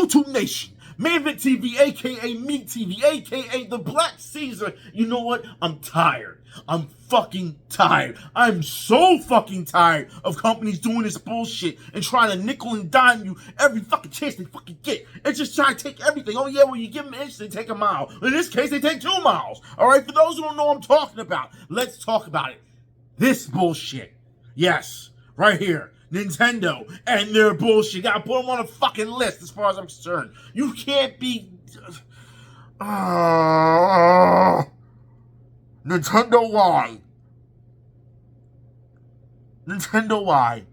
YouTube Nation, Maven TV, aka Me TV, aka the Black Caesar. You know what? I'm tired. I'm fucking tired. I'm so fucking tired of companies doing this bullshit and trying to nickel and dime you every fucking chance they fucking get. And just trying to take everything. Oh yeah, well you give them an inch, they take a mile. In this case, they take 2 miles. Alright, for those who don't know what I'm talking about, let's talk about it. This bullshit. Yes, right here. Nintendo and their bullshit. Gotta put them on a fucking list as far as I'm concerned. You can't be... Nintendo, why? Nintendo, why?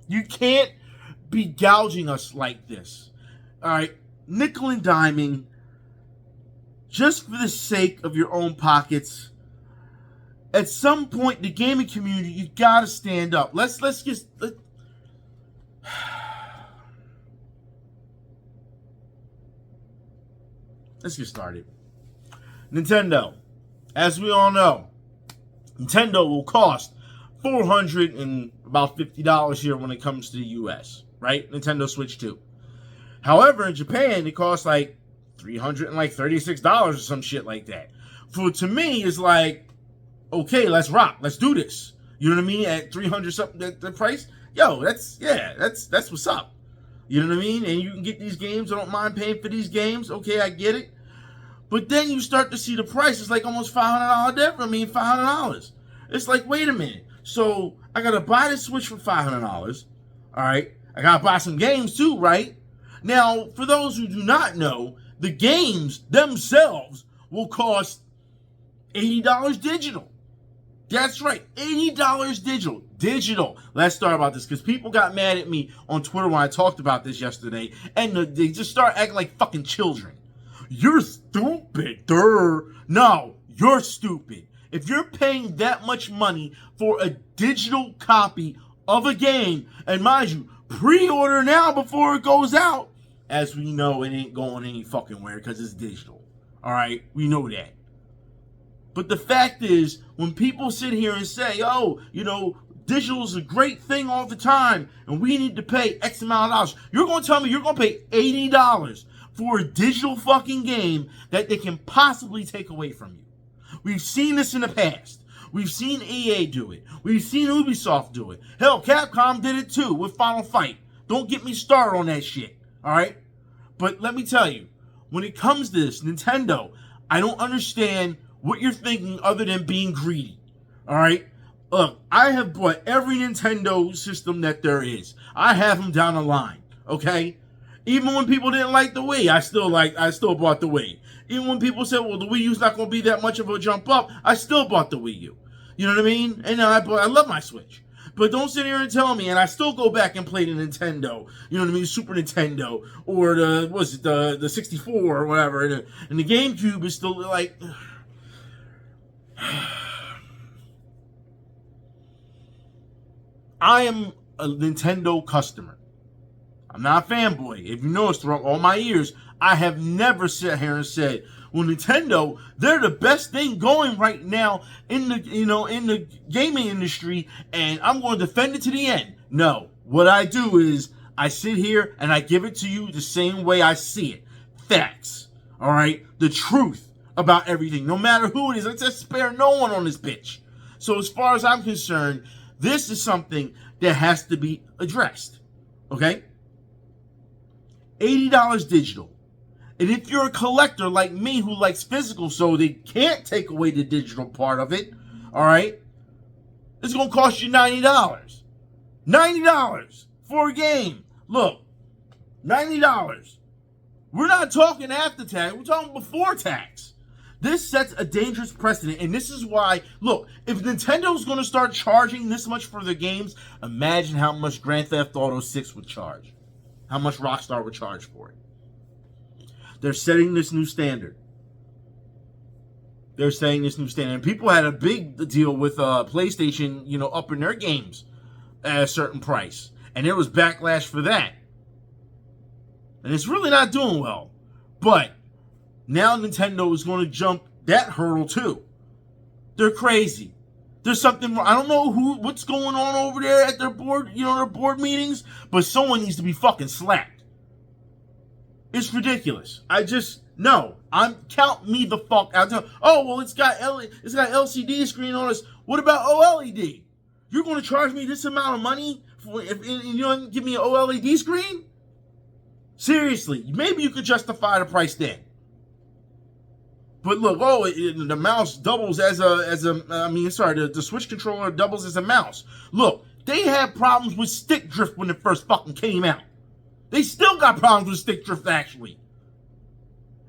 You can't be gouging us like this. Alright? Nickel and diming just for the sake of your own pockets. At some point, the gaming community, you gotta stand up. Let's get started. Nintendo, as we all know, Nintendo will cost $450 here when it comes to the US, right? Nintendo Switch 2. However, in Japan, it costs like $336 or some shit like that. To me, it's like, okay, let's rock. Let's do this. You know what I mean? At 300 something the price, yo, that's what's up. You know what I mean? And you can get these games. I don't mind paying for these games. Okay, I get it. But then you start to see the price. It's like almost $500 difference. I mean, $500. It's like, wait a minute. So I gotta buy the Switch for $500. All right. I gotta buy some games too, right? Now, for those who do not know, the games themselves will cost $80 digital. That's right, $80 digital. Digital. Let's start about this because people got mad at me on Twitter when I talked about this yesterday, and they just start acting like fucking children. You're stupid, No, you're stupid. If you're paying that much money for a digital copy of a game, and mind you, pre-order now before it goes out, as we know, it ain't going any fucking where because it's digital. All right, we know that. But the fact is, when people sit here and say, oh, you know, digital is a great thing all the time, and we need to pay X amount of dollars, you're going to tell me you're going to pay $80 for a digital fucking game that they can possibly take away from you. We've seen this in the past. We've seen EA do it. We've seen Ubisoft do it. Hell, Capcom did it too with Final Fight. Don't get me started on that shit, all right? But let me tell you, when it comes to this, Nintendo, I don't understand what you're thinking other than being greedy. All right? Look, I have bought every Nintendo system that there is. I have them down the line. Okay? Even when people didn't like the Wii, I still bought the Wii. Even when people said, well, the Wii U's not going to be that much of a jump up, I still bought the Wii U. You know what I mean? And I love my Switch. But don't sit here and tell me, and I still go back and play the Nintendo, you know what I mean, Super Nintendo, or the 64 or whatever, and the GameCube is still like... I am a Nintendo customer. I'm not a fanboy. If you notice throughout all my years, I have never sat here and said, well, Nintendo, they're the best thing going right now in the gaming industry, and I'm going to defend it to the end. No. What I do is I sit here and I give it to you the same way I see it. Facts. All right? The truth about everything, no matter who it is. Let's just spare no one on this bitch. So as far as I'm concerned, this is something that has to be addressed. Okay? $80 digital. And if you're a collector like me who likes physical, so they can't take away the digital part of it, all right, it's going to cost you $90. $90 for a game. Look, $90. We're not talking after tax. We're talking before tax. This sets a dangerous precedent, and this is why, look, if Nintendo's going to start charging this much for their games, imagine how much Grand Theft Auto 6 would charge. How much Rockstar would charge for it. They're setting this new standard. They're setting this new standard. And people had a big deal with PlayStation, you know, upping their games at a certain price. And there was backlash for that. And it's really not doing well. But now Nintendo is going to jump that hurdle too. They're crazy. There's something wrong. I don't know what's going on over there at their board, their board meetings, but someone needs to be fucking slapped. It's ridiculous. Count me the fuck out. Oh, well, it's got LCD screen on us. What about OLED? You're going to charge me this amount of money if you don't give me an OLED screen? Seriously, maybe you could justify the price then. But look, the mouse doubles the Switch controller doubles as a mouse. Look, they had problems with stick drift when it first fucking came out. They still got problems with stick drift, actually.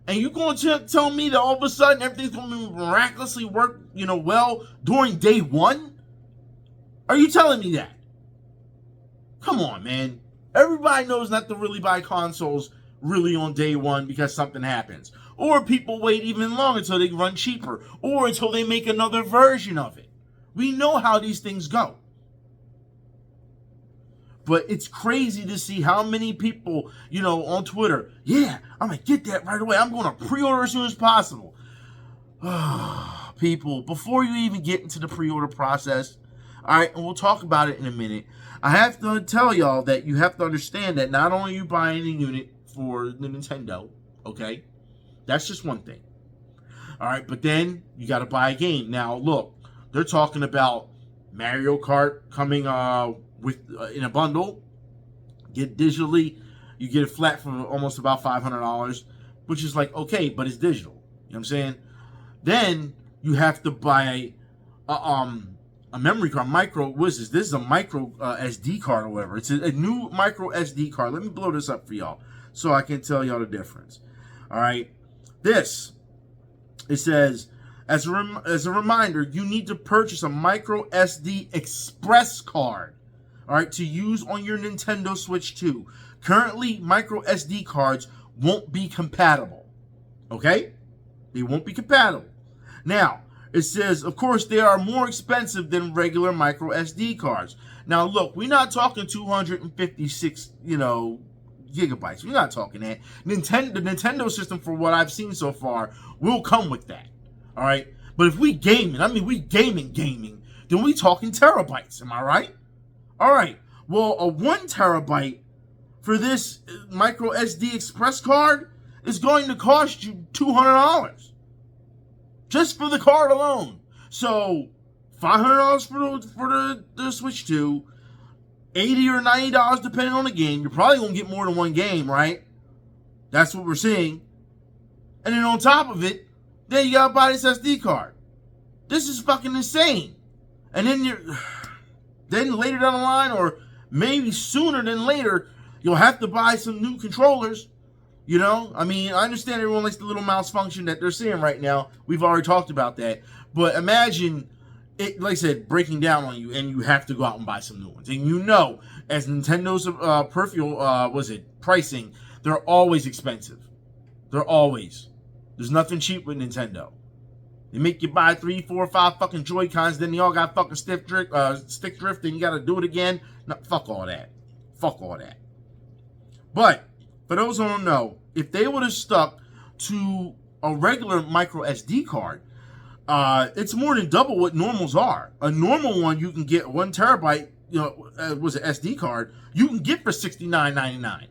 And you going to tell me that all of a sudden everything's going to miraculously work, well during day one? Are you telling me that? Come on, man. Everybody knows not to really buy consoles really on day one because something happens. Or people wait even longer until they run cheaper. Or until they make another version of it. We know how these things go. But it's crazy to see how many people, on Twitter, yeah, I'm going to get that right away. I'm going to pre-order as soon as possible. People, before you even get into the pre-order process, all right, and we'll talk about it in a minute, I have to tell y'all that you have to understand that not only are you buying a unit for the Nintendo, okay? That's just one thing. All right, but then you got to buy a game. Now, look, they're talking about Mario Kart coming in a bundle. Get digitally, you get it flat for almost about $500, which is like, okay, but it's digital. You know what I'm saying? Then you have to buy a memory card, what is this? This is a micro SD card or whatever. It's a new micro SD card. Let me blow this up for y'all so I can tell y'all the difference. All right. It says, as a reminder, you need to purchase a micro SD express card, all right, to use on your Nintendo Switch 2. Currently, micro SD cards won't be compatible, okay? They won't be compatible. Now, it says, of course, they are more expensive than regular micro SD cards. Now, look, we're not talking 256, gigabytes. We're not talking that. The Nintendo system, for what I've seen so far, will come with that. All right? But if we gaming, then we talking terabytes. Am I right? All right. Well, a 1 terabyte for this micro SD express card is going to cost you $200. Just for the card alone. So, $500 for the Switch 2, $80 or $90 depending on the game. You're probably going to get more than one game, right? That's what we're seeing. And then on top of it, then you got to buy this SD card. This is fucking insane. And then later down the line, or maybe sooner than later, you'll have to buy some new controllers. I understand everyone likes the little mouse function that they're seeing right now. We've already talked about that. But imagine it, like I said, breaking down on you, and you have to go out and buy some new ones. And as Nintendo's peripheral, pricing, they're always expensive. They're always. There's nothing cheap with Nintendo. They make you buy 3, 4, 5 fucking Joy-Cons, then they all got fucking stick drift, and you got to do it again. No, fuck all that. Fuck all that. But for those who don't know, if they would have stuck to a regular micro SD card, it's more than double what normals are. A normal one, you can get 1 terabyte, was an SD card, you can get for $69.99.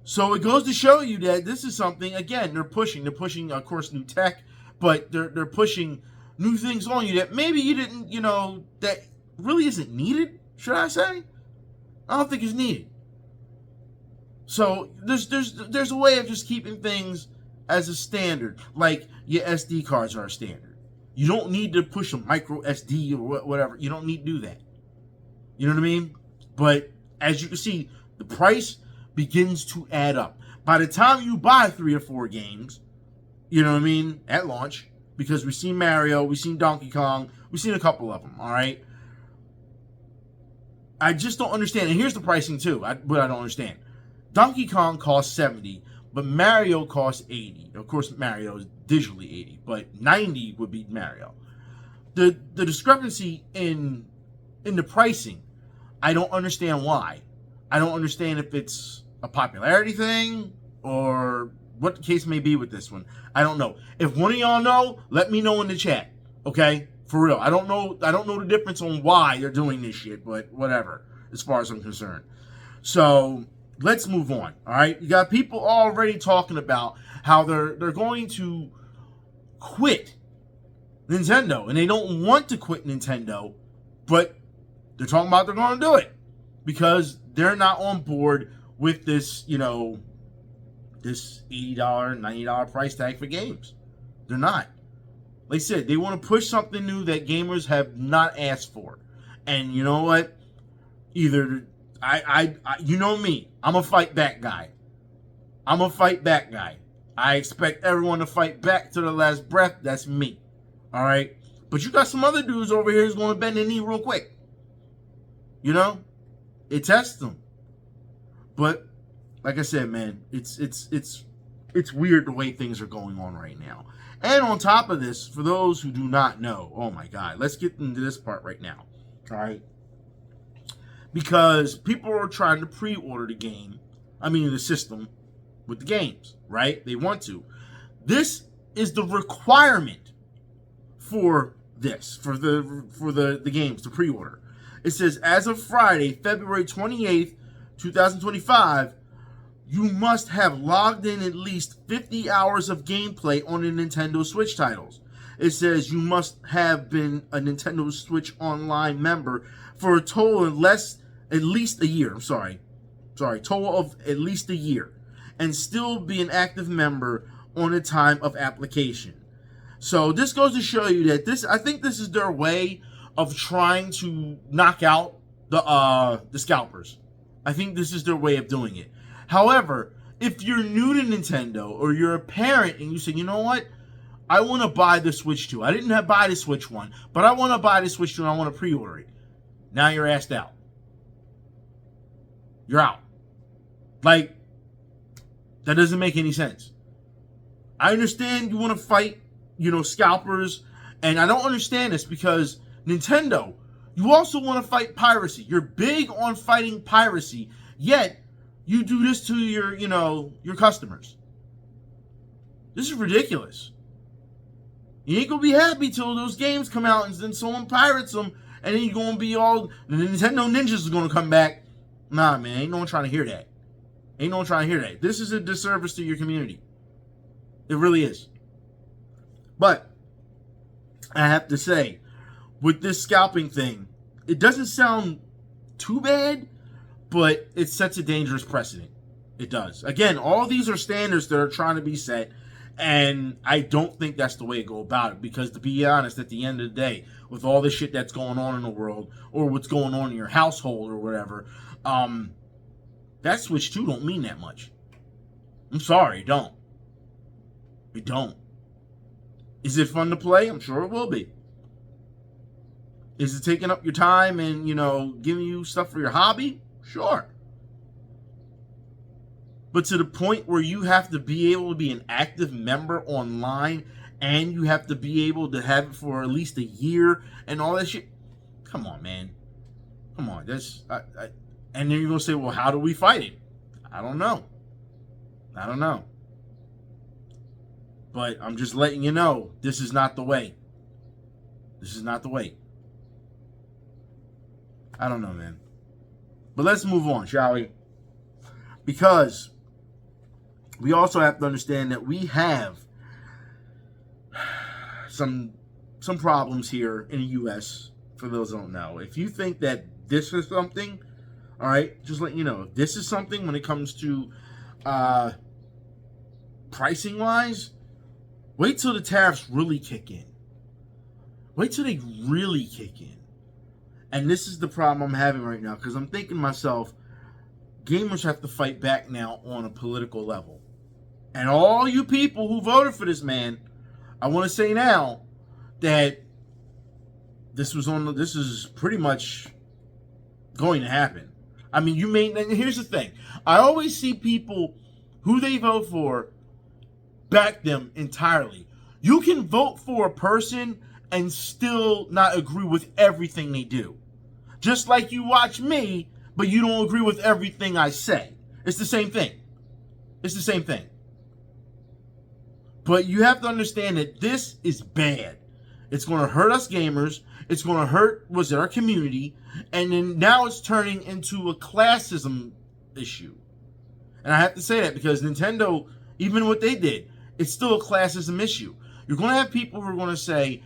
So it goes to show you that this is something, again, they're pushing, of course, new tech, but they're pushing new things on you that maybe you didn't, that really isn't needed, should I say? I don't think it's needed. So there's a way of just keeping things as a standard, like your SD cards are a standard. You don't need to push a micro SD or whatever. You don't need to do that. You know what I mean? But as you can see, the price begins to add up. By the time you buy 3 or 4 games, you know what I mean, at launch, because we've seen Mario, we've seen Donkey Kong, we've seen a couple of them, all right? I just don't understand. And here's the pricing too, but I don't understand. Donkey Kong costs $70, but Mario costs $80. Of course, Mario is digitally $80, but $90 would be Mario. The discrepancy in the pricing, I don't understand why. I don't understand if it's a popularity thing or what the case may be with this one. I don't know. If one of y'all know, let me know in the chat. Okay? For real. I don't know the difference on why they're doing this shit, but whatever, as far as I'm concerned. So, let's move on. All right, you got people already talking about how they're going to quit Nintendo, and they don't want to quit Nintendo, but they're talking about they're going to do it because they're not on board with this, this $80, $90 price tag for games. They're not. Like I said, they want to push something new that gamers have not asked for. And you know what? Either you know me, I'm a fight back guy. I expect everyone to fight back to the last breath. That's me. All right? But you got some other dudes over here who's going to bend the knee real quick. It tests them. But like I said, man, it's weird the way things are going on right now. And on top of this, for those who do not know, oh my God, let's get into this part right now. All right? Because people are trying to pre-order the system with the games, right? They want to. This is the requirement for the games to pre-order. It says, as of Friday, February 28th, 2025, you must have logged in at least 50 hours of gameplay on the Nintendo Switch titles. It says you must have been a Nintendo Switch Online member for a total of at least a year. Total of at least a year. And still be an active member on the time of application. So this goes to show you that I think this is their way of trying to knock out the scalpers. I think this is their way of doing it. However, if you're new to Nintendo or you're a parent and you say, you know what? I want to buy the Switch 2. I didn't buy the Switch 1, but I want to buy the Switch 2 and I want to pre-order it. Now you're asked out. You're out. Like, that doesn't make any sense. I understand you want to fight, scalpers, and I don't understand this because Nintendo, you also want to fight piracy. You're big on fighting piracy, yet you do this to your customers. This is ridiculous. You ain't gonna be happy till those games come out and then someone pirates them, and then you're gonna be the Nintendo ninjas is gonna come back. Nah, man, ain't no one trying to hear that. This is a disservice to your community. It really is. But I have to say, with this scalping thing, it doesn't sound too bad, but it sets a dangerous precedent. It does. Again, all these are standards that are trying to be set, and I don't think that's the way to go about it, because to be honest, at the end of the day, with all this shit that's going on in the world, or what's going on in your household or whatever, that Switch 2 don't mean that much. I'm sorry, it don't. It don't. Is it fun to play? I'm sure it will be. Is it taking up your time and, giving you stuff for your hobby? Sure. But to the point where you have to be able to be an active member online and you have to be able to have it for at least a year and all that shit. Come on, man. Come on. And then you're going to say, well, how do we fight it? I don't know. But I'm just letting you know, this is not the way. I don't know, man. But let's move on, shall we? Because we also have to understand that we have some problems here in the U.S., for those who don't know. If you think that this is something, all right, just letting you know, if this is something when it comes to pricing-wise, wait till the tariffs really kick in. Wait till they really kick in. And this is the problem I'm having right now, because I'm thinking to myself, gamers have to fight back now on a political level. And all you people who voted for this man, I want to say now that this is pretty much going to happen. I mean, here's the thing. I always see people who they vote for back them entirely. You can vote for a person and still not agree with everything they do. Just like you watch me, but you don't agree with everything I say. It's the same thing. But you have to understand that this is bad. It's going to hurt us gamers. It's going to hurt our community. And then now it's turning into a classism issue. And I have to say that because Nintendo, even what they did, it's still a classism issue. You're going to have people who are going to say,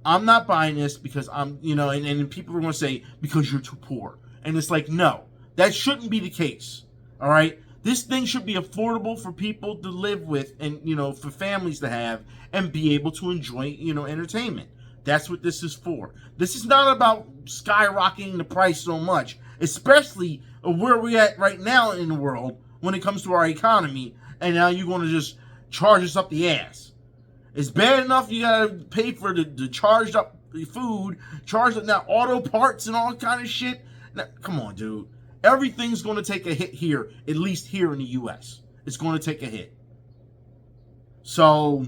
I'm not buying this because I'm, and people are going to say, because you're too poor. And it's like, no, that shouldn't be the case. All right? This thing should be affordable for people to live with and, for families to have and be able to enjoy, entertainment. That's what this is for. This is not about skyrocketing the price so much, especially where we're at right now in the world when it comes to our economy, and now you're going to just charge us up the ass. It's bad enough you got to pay for the charged up food, charged up now auto parts and all kind of shit. Now, come on, dude. Everything's going to take a hit here, at least here in the U.S. It's going to take a hit. So,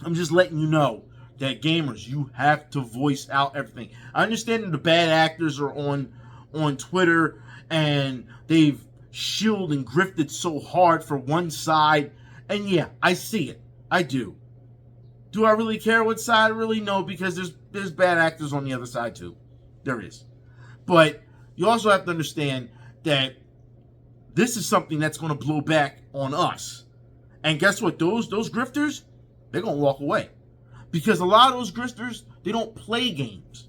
I'm just letting you know that gamers, you have to voice out everything. I understand that the bad actors are on Twitter and they've shielded and grifted so hard for one side. And yeah, I see it. I do. Do I really care what side? Really, no, because there's bad actors on the other side too. There is. But you also have to understand that this is something that's going to blow back on us. And guess what? Those grifters, they're going to walk away. Because a lot of those grifters, they don't play games.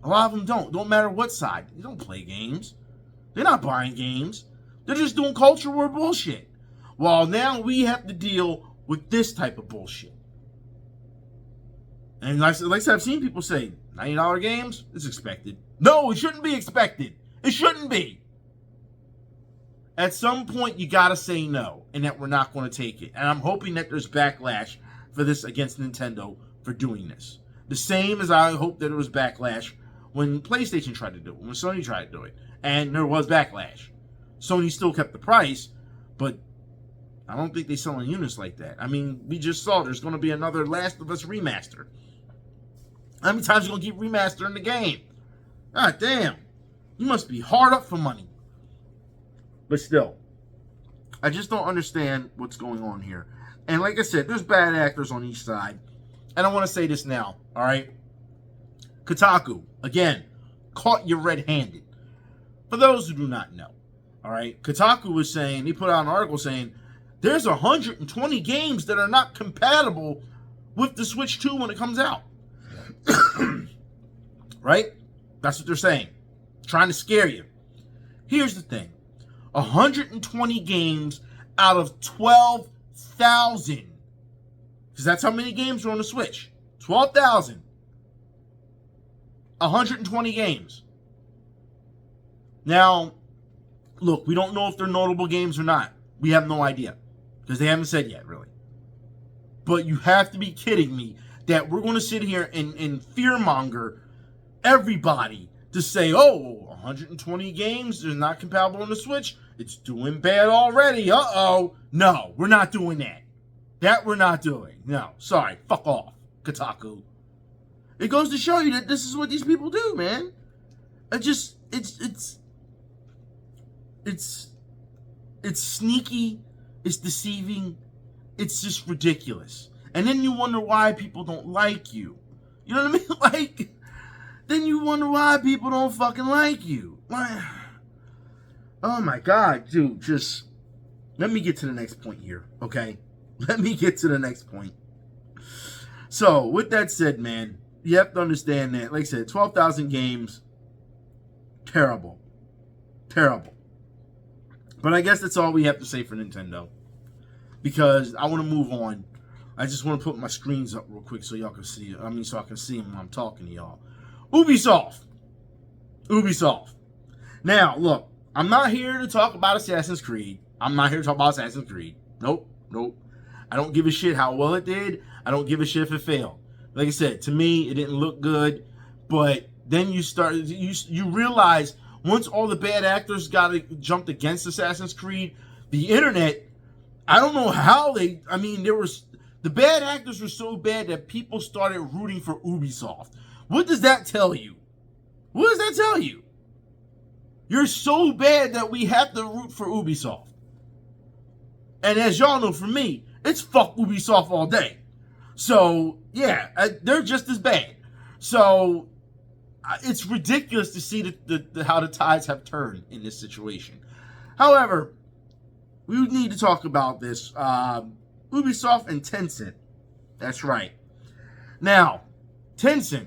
A lot of them don't. Don't matter what side. They don't play games. They're not buying games. They're just doing culture war bullshit. While now we have to deal with this type of bullshit. And like I said, I've seen people say, $90 games? It's expected. No, it shouldn't be expected. It shouldn't be. At some point, you got to say no, and that we're not going to take it. And I'm hoping that there's backlash for this against Nintendo for doing this. The same as I hope that there was backlash when PlayStation tried to do it, when Sony tried to do it. And there was backlash. Sony still kept the price, but I don't think they sell in units like that. I mean, we just saw there's going to be another Last of Us remaster. How many times are you going to keep remastering the game? God damn. You must be hard up for money. But still, I just don't understand what's going on here. And like I said, there's bad actors on each side. And I want to say this now, all right? Kotaku, again, caught you red-handed. For those who do not know, all right? Kotaku was saying, he put out an article saying, there's 120 games that are not compatible with the Switch 2 when it comes out. Right? That's what they're saying. Trying to scare you. Here's the thing. 120 games out of 12,000. Because that's how many games are on the Switch. 12,000. 120 games. Now, look, we don't know if they're notable games or not. We have no idea. Because they haven't said yet, really. But you have to be kidding me that we're going to sit here and fearmonger everybody to say, oh, 120 games, they're not compatible on the Switch. It's doing bad already. Uh-oh. No, we're not doing that. That we're not doing. No, sorry. Fuck off, Kotaku. It goes to show you that this is what these people do, man. It's sneaky. It's deceiving. It's just ridiculous. And then you wonder why people don't like you. You know what I mean? Like, then you wonder why people don't fucking like you. Why? Oh my God, dude, just let me get to the next point here, okay? Let me get to the next point. So, with that said, man, you have to understand that, like I said, 12,000 games, terrible. Terrible. But I guess that's all we have to say for Nintendo. Because I want to move on. I just want to put my screens up real quick so y'all can see. So I can see them when I'm talking to y'all. Ubisoft. Now, look, I'm not here to talk about Assassin's Creed. Nope. I don't give a shit how well it did. I don't give a shit if it failed. Like I said, to me, it didn't look good. But then you realize once all the bad actors jumped against Assassin's Creed, the internet, I don't know how the bad actors were so bad that people started rooting for Ubisoft. What does that tell you? You're so bad that we have to root for Ubisoft. And as y'all know, for me, it's fuck Ubisoft all day. So, yeah, they're just as bad. So, it's ridiculous to see how the tides have turned in this situation. However, we need to talk about this. Ubisoft and Tencent. That's right. Now, Tencent,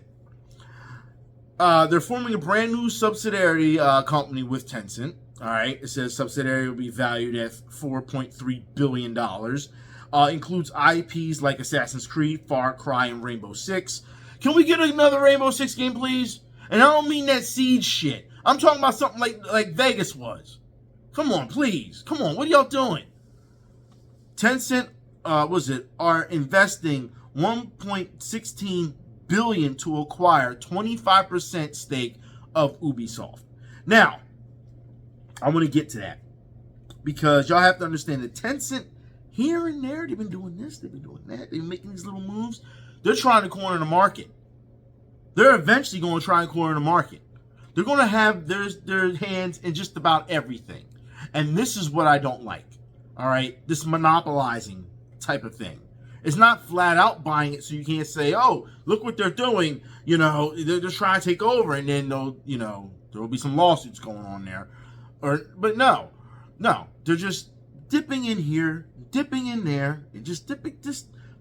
they're forming a brand new subsidiary company with Tencent. All right, it says subsidiary will be valued at $4.3 billion. Includes IPs like Assassin's Creed, Far Cry, and Rainbow Six. Can we get another Rainbow Six game, please? And I don't mean that Siege shit. I'm talking about something like Vegas was. Come on, please. Come on, what are y'all doing? Tencent, are investing $1.16 billion to acquire 25% stake of Ubisoft. Now, I want to get to that because y'all have to understand that Tencent, here and there, they've been doing this, they've been doing that, they've been making these little moves. They're trying to corner the market. They're eventually going to try and corner the market. They're going to have their hands in just about everything. And this is what I don't like. All right? This monopolizing type of thing. It's not flat out buying it so you can't say, oh, look what they're doing. You know, they're just trying to take over, and then there'll be some lawsuits going on there. But no, they're just dipping in here, dipping in there, and just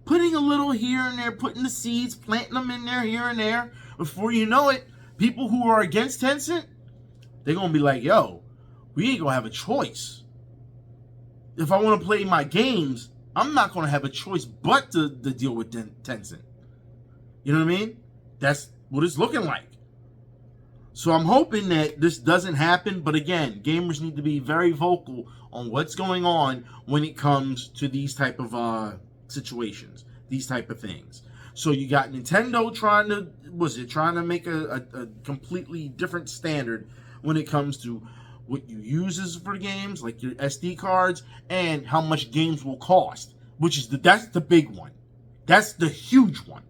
putting a little here and there, putting the seeds, planting them in there here and there. Before you know it, people who are against Tencent, they're going to be like, yo, we ain't going to have a choice. If I want to play my games, I'm not going to have a choice but to deal with Tencent. You know what I mean? That's what it's looking like. So I'm hoping that this doesn't happen. But again, gamers need to be very vocal on what's going on when it comes to these type of situations, these type of things. So you got Nintendo trying to make a completely different standard when it comes to what you use for games, like your SD cards, and how much games will cost, that's the big one. That's the huge one.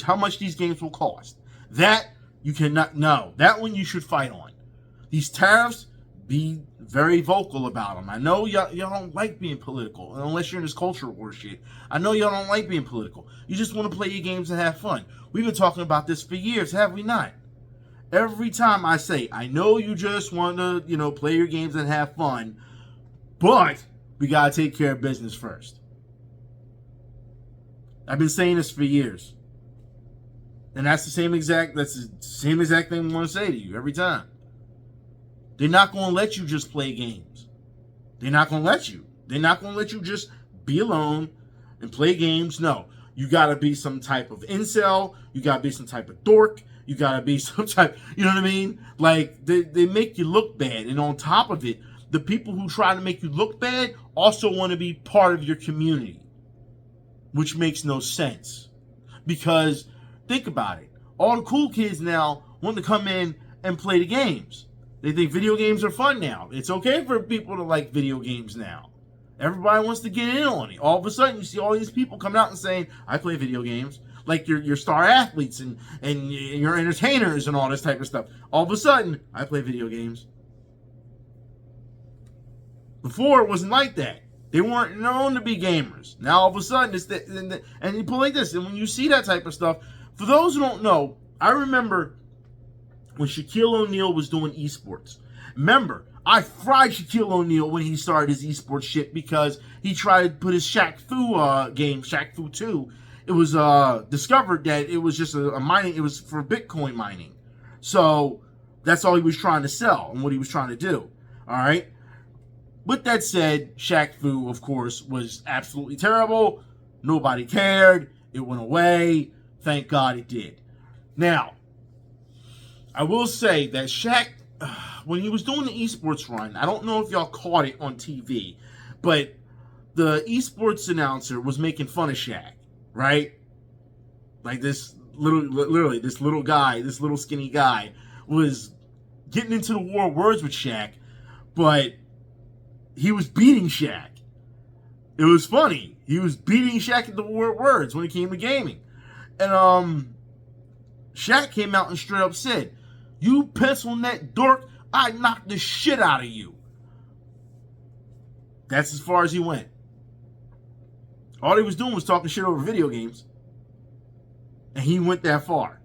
How much these games will cost. That you cannot know. That one you should fight on. These tariffs, be very vocal about them. I know y'all don't like being political, unless you're in this culture war shit. I know y'all don't like being political. You just want to play your games and have fun. We've been talking about this for years, have we not? Every time I say, I know you just want to, play your games and have fun, but we got to take care of business first. I've been saying this for years. And that's the same exact thing I want to say to you every time. They're not going to let you just play games. They're not going to let you. They're not going to let you just be alone and play games. No. You got to be some type of incel. You got to be some type of dork. You got to be some type, you know what I mean? Like, they make you look bad. And on top of it, the people who try to make you look bad also want to be part of your community. Which makes no sense. Because, think about it. All the cool kids now want to come in and play the games. They think video games are fun now. It's okay for people to like video games now. Everybody wants to get in on it. All of a sudden, you see all these people coming out and saying, I play video games. Like your star athletes and your entertainers and all this type of stuff. All of a sudden, I play video games. Before, it wasn't like that. They weren't known to be gamers. Now, all of a sudden, and you pull like this. And when you see that type of stuff, for those who don't know, I remember when Shaquille O'Neal was doing esports. Remember, I fried Shaquille O'Neal when he started his esports shit because he tried to put his Shaq Fu game, Shaq Fu 2. It was discovered that it was just a mining, it was for Bitcoin mining. So that's all he was trying to sell and what he was trying to do. All right. With that said, Shaq Fu, of course, was absolutely terrible. Nobody cared. It went away. Thank God it did. Now, I will say that Shaq, when he was doing the esports run, I don't know if y'all caught it on TV, but the esports announcer was making fun of Shaq, right? Like this literally, this little guy, this little skinny guy was getting into the war of words with Shaq, but he was beating Shaq. It was funny. He was beating Shaq at the war of words when it came to gaming. And Shaq came out and straight up said, you pencil neck dork, I knocked the shit out of you. That's as far as he went. All he was doing was talking shit over video games. And he went that far.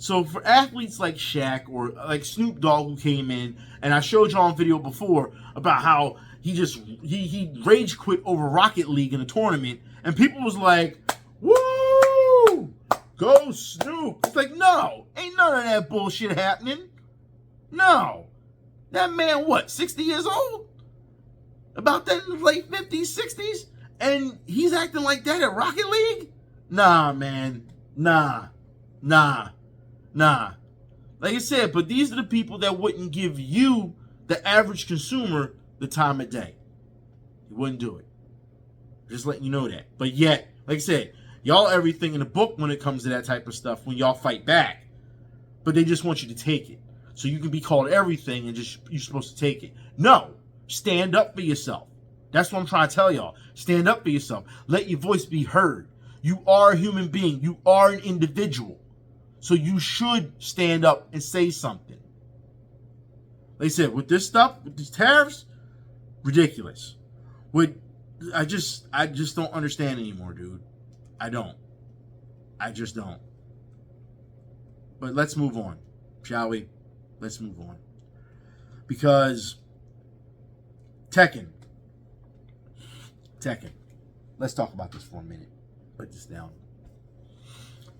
So for athletes like Shaq or like Snoop Dogg who came in, and I showed y'all on video before about how he rage quit over Rocket League in a tournament, and people was like, woo, go Snoop. It's like, no, ain't none of that bullshit happening. No. That man, what, 60 years old? About that in the late 50s, 60s? And he's acting like that at Rocket League? Nah, man. Nah. Like I said, but these are the people that wouldn't give you, the average consumer, the time of day. He wouldn't do it. Just letting you know that. But yet, like I said, y'all everything in the book when it comes to that type of stuff when y'all fight back. But they just want you to take it. So you can be called everything and just you're supposed to take it. No. Stand up for yourself. That's what I'm trying to tell y'all. Stand up for yourself. Let your voice be heard. You are a human being. You are an individual. So you should stand up and say something. Like I said, with this stuff, with these tariffs, ridiculous. I just don't understand anymore, dude. I just don't. But let's move on, shall we? Let's move on. Because Tekken. Let's talk about this for a minute. Put this down.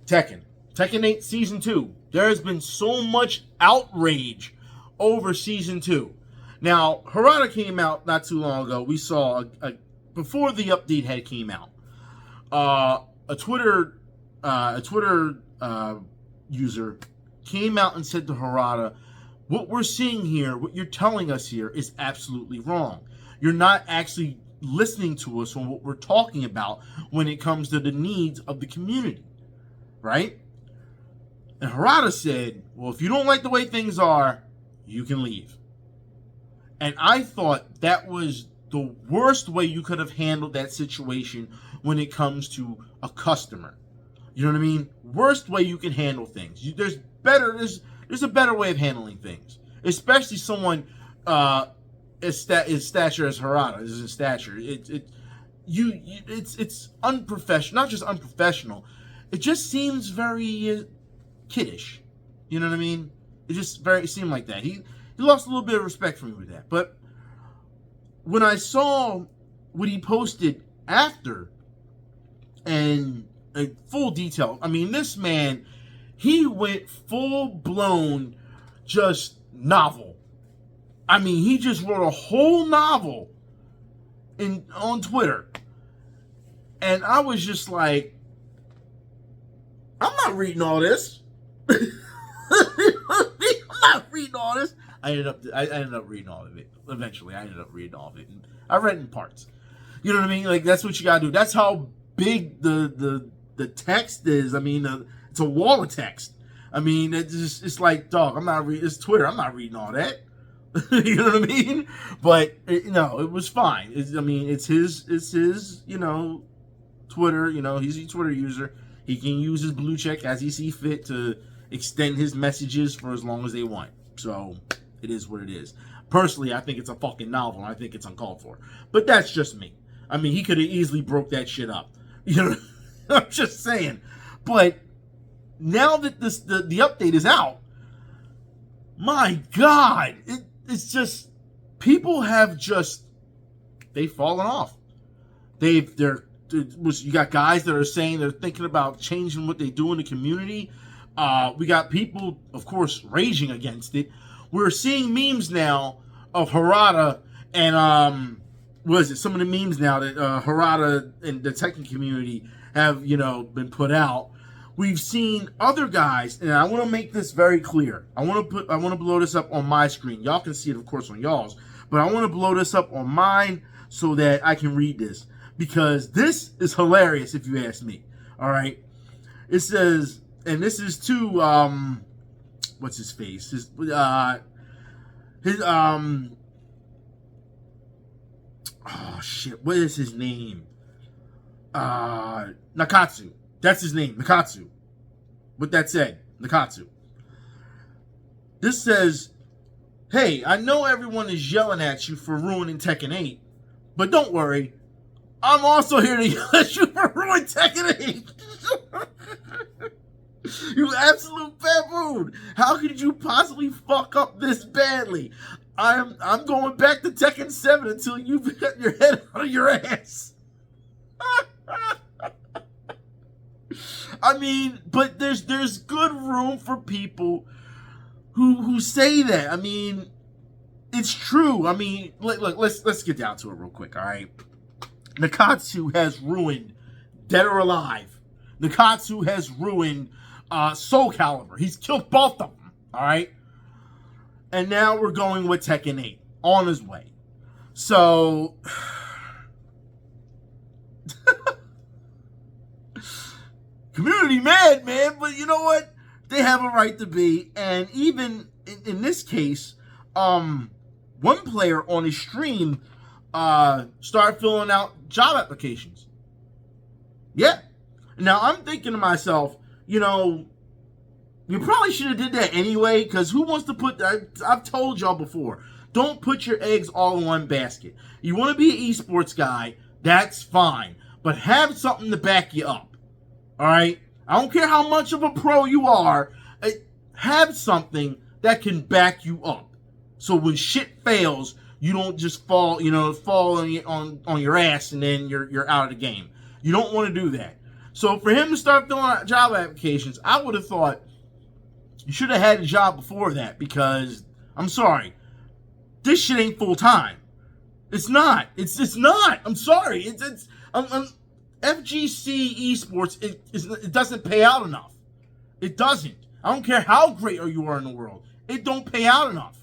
Tekken 8 Season 2. There has been so much outrage over Season 2. Now, Harada came out not too long ago. We saw, before the update had came out, a Twitter user came out and said to Harada, what we're seeing here, what you're telling us here is absolutely wrong. You're not actually listening to us on what we're talking about when it comes to the needs of the community, right? And Harada said, well, if you don't like the way things are, you can leave. And I thought that was the worst way you could have handled that situation when it comes to a customer. You know what I mean? Worst way you can handle things. There's a better way of handling things, especially someone as stature as Harada is in stature. It's unprofessional. Not just unprofessional. It just seems very kiddish. You know what I mean? It seemed like that. He lost a little bit of respect for me with that. But when I saw what he posted after and in full detail, I mean, this man, he went full-blown just novel. I mean, he just wrote a whole novel on Twitter. And I was just like, I'm not reading all this. I'm not reading all this. I ended up reading all of it. Eventually, I ended up reading all of it. And I read in parts. You know what I mean? Like, that's what you gotta do. That's how big the text is. I mean, it's a wall of text. I mean, it's like, dog, I'm not reading. It's Twitter. I'm not reading all that. You know what I mean? But no, it was fine. It's his, Twitter. He's a Twitter user. He can use his blue check as he see fit to extend his messages for as long as they want. So it is what it is. Personally, I think it's a fucking novel. And I think it's uncalled for. But that's just me. I mean, he could have easily broke that shit up. I'm just saying. But now that the update is out, my God, it's just people have they've fallen off. You got guys that are saying they're thinking about changing what they do in the community. We got people, of course, raging against it. We're seeing memes now of Harada and some of the memes now that Harada and the Tekken community have been put out. We've seen other guys, and I want to make this very clear. I want to blow this up on my screen. Y'all can see it, of course, on y'all's, but I want to blow this up on mine so that I can read this, because this is hilarious if you ask me. All right, it says, and this is to what's his face? Oh shit, what is his name? Nakatsu. That's his name, Nakatsu. With that said, Nakatsu. This says, hey, I know everyone is yelling at you for ruining Tekken 8, but don't worry, I'm also here to yell at you for ruining Tekken 8. You absolute baboon! How could you possibly fuck up this badly? I'm going back to Tekken 7 until you get your head out of your ass. I mean, but there's good room for people who say that. I mean, it's true. I mean, look, let's get down to it real quick, all right? Nikatsu has ruined Dead or Alive. Nikatsu has ruined Soul Calibur. He's killed both of them, all right? And now we're going with Tekken 8 on his way. So community mad, man, but you know what? They have a right to be. And even in this case, one player on his stream started filling out job applications. Yeah. Now I'm thinking to myself, you know, you probably should have did that anyway, because who wants to put, I've told y'all before, don't put your eggs all in one basket. You want to be an esports guy, that's fine, but have something to back you up, all right? I don't care how much of a pro you are, have something that can back you up. So when shit fails, you don't just fall on your ass and then you're out of the game. You don't want to do that. So for him to start filling out job applications, I would have thought, you should have had a job before that, because I'm sorry, this shit ain't full time. It's not. It's not. I'm sorry. It's FGC esports. It doesn't pay out enough. It doesn't. I don't care how great you are in the world. It don't pay out enough.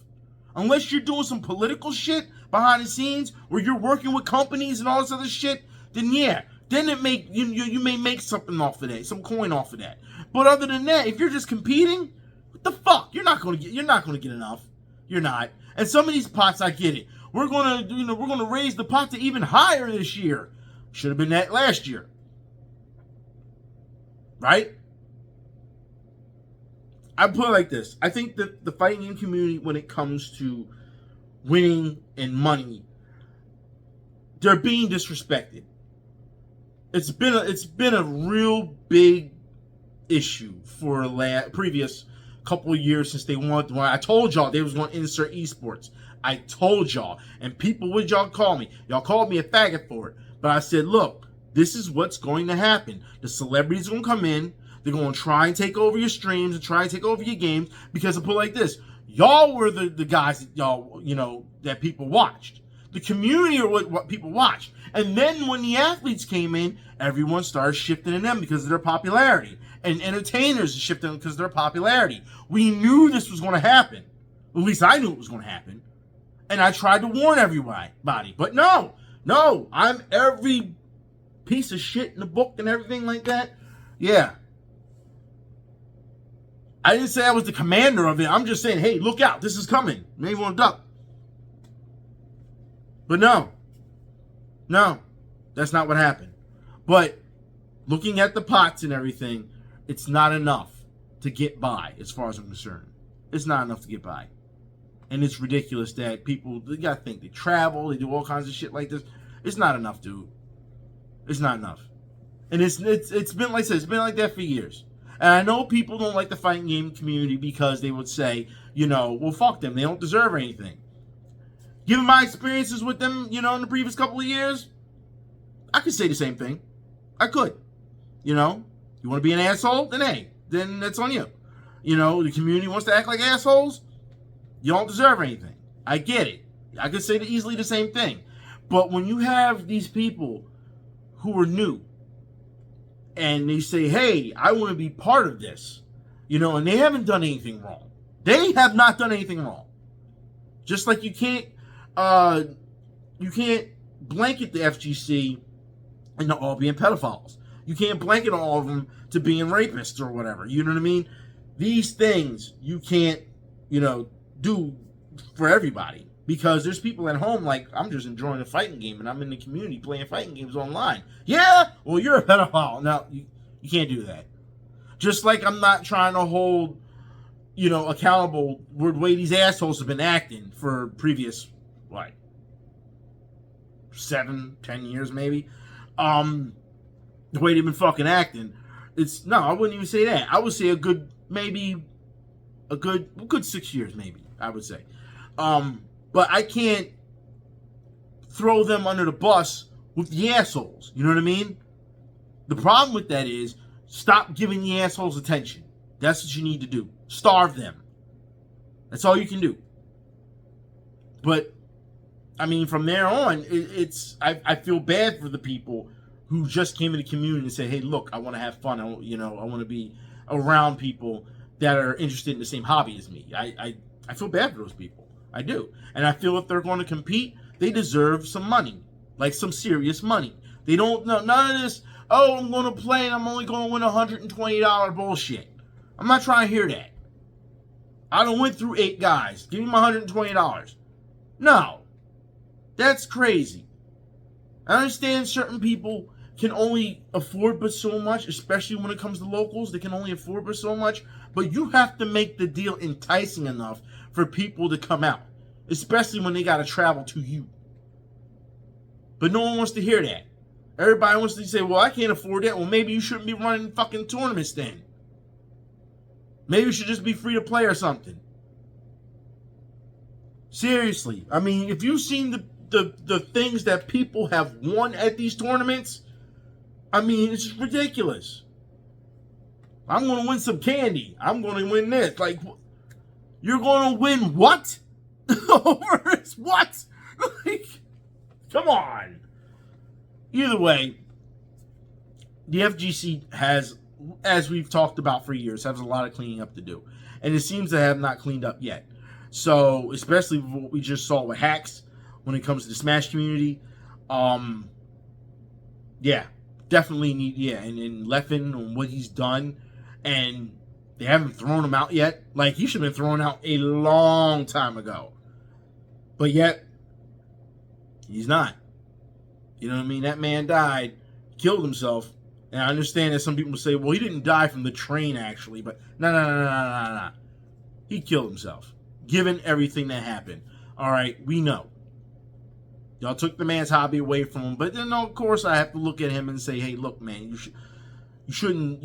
Unless you're doing some political shit behind the scenes, where you're working with companies and all this other shit, then yeah, then it you may make something off of that, some coin off of that. But other than that, if you're just competing, what the fuck? You're not gonna get enough. You're not. And some of these pots, I get it. We're gonna raise the pot to even higher this year. Should have been that last year, right? I put it like this. I think that the fighting game community, when it comes to winning and money, they're being disrespected. It's been a real big issue for previous couple of years since they wanted. When I told y'all they was going to insert esports, I told y'all, and people would y'all call me. Y'all called me a faggot for it, but I said, look, this is what's going to happen. The celebrities are going to come in. They're going to try and take over your streams and try and take over your games, because I put it like this: y'all were the guys that y'all that people watched. The community are what people watched. And then when the athletes came in, everyone started shifting to them because of their popularity. And entertainers shifting because of their popularity. We knew this was going to happen. At least I knew it was going to happen. And I tried to warn everybody. But no, I'm every piece of shit in the book and everything like that. Yeah. I didn't say I was the commander of it. I'm just saying, hey, look out. This is coming. Maybe want to duck. But no, that's not what happened. But looking at the pots and everything, it's not enough to get by, as far as I'm concerned. It's not enough to get by. And it's ridiculous that people, they gotta think, they travel, they do all kinds of shit like this. It's not enough, dude. It's not enough. And it's been like I said, it's been like that for years. And I know people don't like the fighting game community because they would say, well, fuck them, they don't deserve anything. Given my experiences with them, in the previous couple of years, I could say the same thing. I could. You want to be an asshole? Then hey, then that's on you. The community wants to act like assholes. You don't deserve anything. I get it. I could say easily the same thing. But when you have these people who are new and they say, hey, I want to be part of this, and they haven't done anything wrong. They have not done anything wrong. Just like you can't blanket the FGC into all being pedophiles. You can't blanket all of them to being rapists or whatever. You know what I mean? These things you can't, do for everybody, because there's people at home like, I'm just enjoying a fighting game and I'm in the community playing fighting games online. Yeah, well, you're a pedophile. No, you can't do that. Just like I'm not trying to hold, accountable the way these assholes have been acting for previous 7-10 years maybe. The way they've been fucking acting, I wouldn't even say that. I would say a good 6 years, maybe, I would say. But I can't throw them under the bus with the assholes. You know what I mean? The problem with that is, stop giving the assholes attention. That's what you need to do. Starve them. That's all you can do. But, I mean, from there on, I feel bad for the people who just came in the community and say, hey, look, I want to have fun. I want to be around people that are interested in the same hobby as me. I feel bad for those people. I do. And I feel if they're going to compete, they deserve some money. Like some serious money. They don't know none of this, oh, I'm going to play and I'm only going to win $120 bullshit. I'm not trying to hear that. I done went through 8 guys. Give me my $120. No. That's crazy. I understand certain people can only afford but so much, especially when it comes to locals. They can only afford but so much. But you have to make the deal enticing enough for people to come out, especially when they got to travel to you. But no one wants to hear that. Everybody wants to say, well, I can't afford that. Well, maybe you shouldn't be running fucking tournaments then. Maybe you should just be free to play or something. Seriously. I mean, if you've seen the things that people have won at these tournaments, I mean, it's just ridiculous. I'm going to win some candy. I'm going to win this. Like, you're going to win what? Over this what? Like, come on. Either way, the FGC has, as we've talked about for years, has a lot of cleaning up to do. And it seems to have not cleaned up yet. So, especially what we just saw with hacks when it comes to the Smash community. Yeah, definitely need, and Leffen on what he's done. And they haven't thrown him out yet. Like, he should have been thrown out a long time ago. But yet, he's not. You know what I mean? That man died, killed himself. And I understand that some people say, well, he didn't die from the train, actually. But no. He killed himself, given everything that happened. All right, we know. Y'all took the man's hobby away from him. But then, of course, I have to look at him and say, hey, look, man, you shouldn't,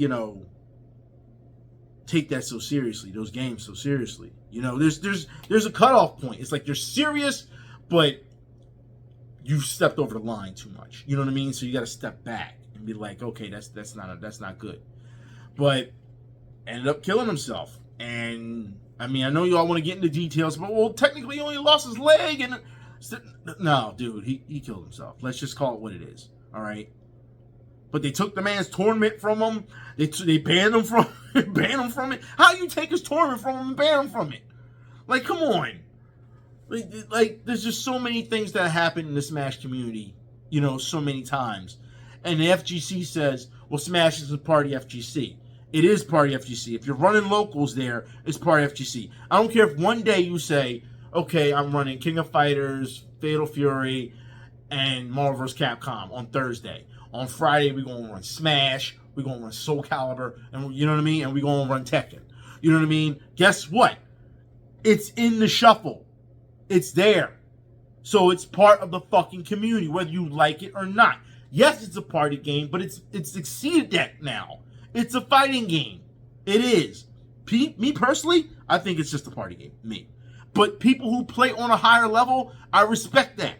take that so seriously, those games so seriously. There's a cutoff point. It's like you're serious, but you've stepped over the line too much. You know what I mean? So you got to step back and be like, okay, that's not good. But ended up killing himself. And I mean, I know y'all want to get into details, but well, technically he only lost his leg, and no, dude, he killed himself. Let's just call it what it is. All right. But they took the man's tournament from him. They banned him from it. How you take his tournament from him and ban him from it? Like, come on. Like, there's just so many things that happen in the Smash community, so many times. And the FGC says, well, Smash is a part of FGC. It is part of FGC. If you're running locals there, it's part of FGC. I don't care if one day you say, okay, I'm running King of Fighters, Fatal Fury, and Marvel vs. Capcom on Thursday. On Friday, we're going to run Smash, we're going to run Soul Calibur, and you know what I mean? And we're going to run Tekken. You know what I mean? Guess what? It's in the shuffle. It's there. So it's part of the fucking community, whether you like it or not. Yes, it's a party game, but it's exceeded that now. It's a fighting game. It is. Me personally, I think it's just a party game. Me. But people who play on a higher level, I respect that.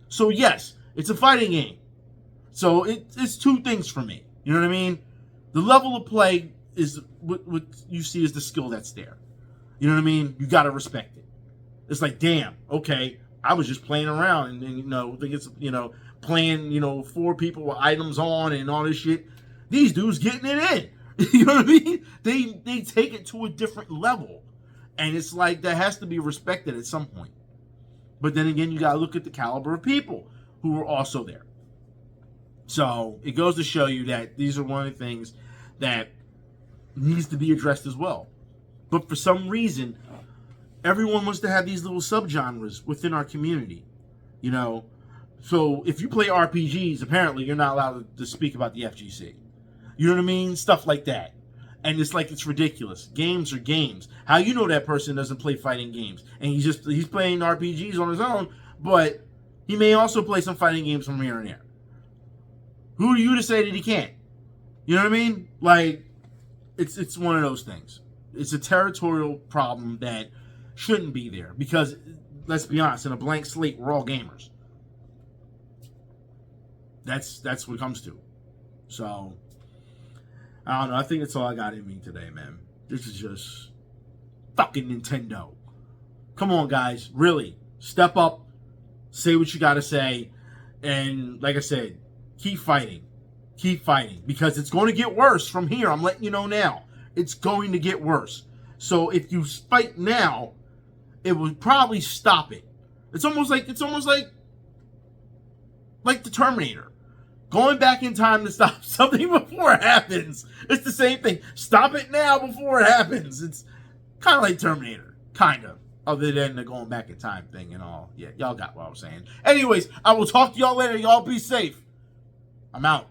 So yes, it's a fighting game. So it's two things for me. You know what I mean? The level of play is what you see is the skill that's there. You know what I mean? You got to respect it. It's like, damn, okay, I was just playing around and think it's, playing, 4 people with items on and all this shit. These dudes getting it in. You know what I mean? They take it to a different level. And it's like that has to be respected at some point. But then again, you got to look at the caliber of people who are also there. So it goes to show you that these are one of the things that needs to be addressed as well. But for some reason, everyone wants to have these little subgenres within our community. So if you play RPGs, apparently you're not allowed to speak about the FGC. You know what I mean? Stuff like that. And it's like, it's ridiculous. Games are games. How you know that person doesn't play fighting games? And he's playing RPGs on his own, but he may also play some fighting games from here and there. Who are you to say that he can't? You know what I mean? Like, it's one of those things. It's a territorial problem that shouldn't be there because, let's be honest, in a blank slate, we're all gamers. That's what it comes to. So, I don't know. I think that's all I got in me today, man. This is just fucking Nintendo. Come on, guys. Really. Step up. Say what you got to say. And like I said, keep fighting. Keep fighting. Because it's going to get worse from here. I'm letting you know now. It's going to get worse. So if you fight now, it will probably stop it. It's almost like the Terminator. Going back in time to stop something before it happens. It's the same thing. Stop it now before it happens. It's kind of like Terminator. Kind of. Other than the going back in time thing and all. Yeah, y'all got what I'm saying. Anyways, I will talk to y'all later. Y'all be safe. I'm out.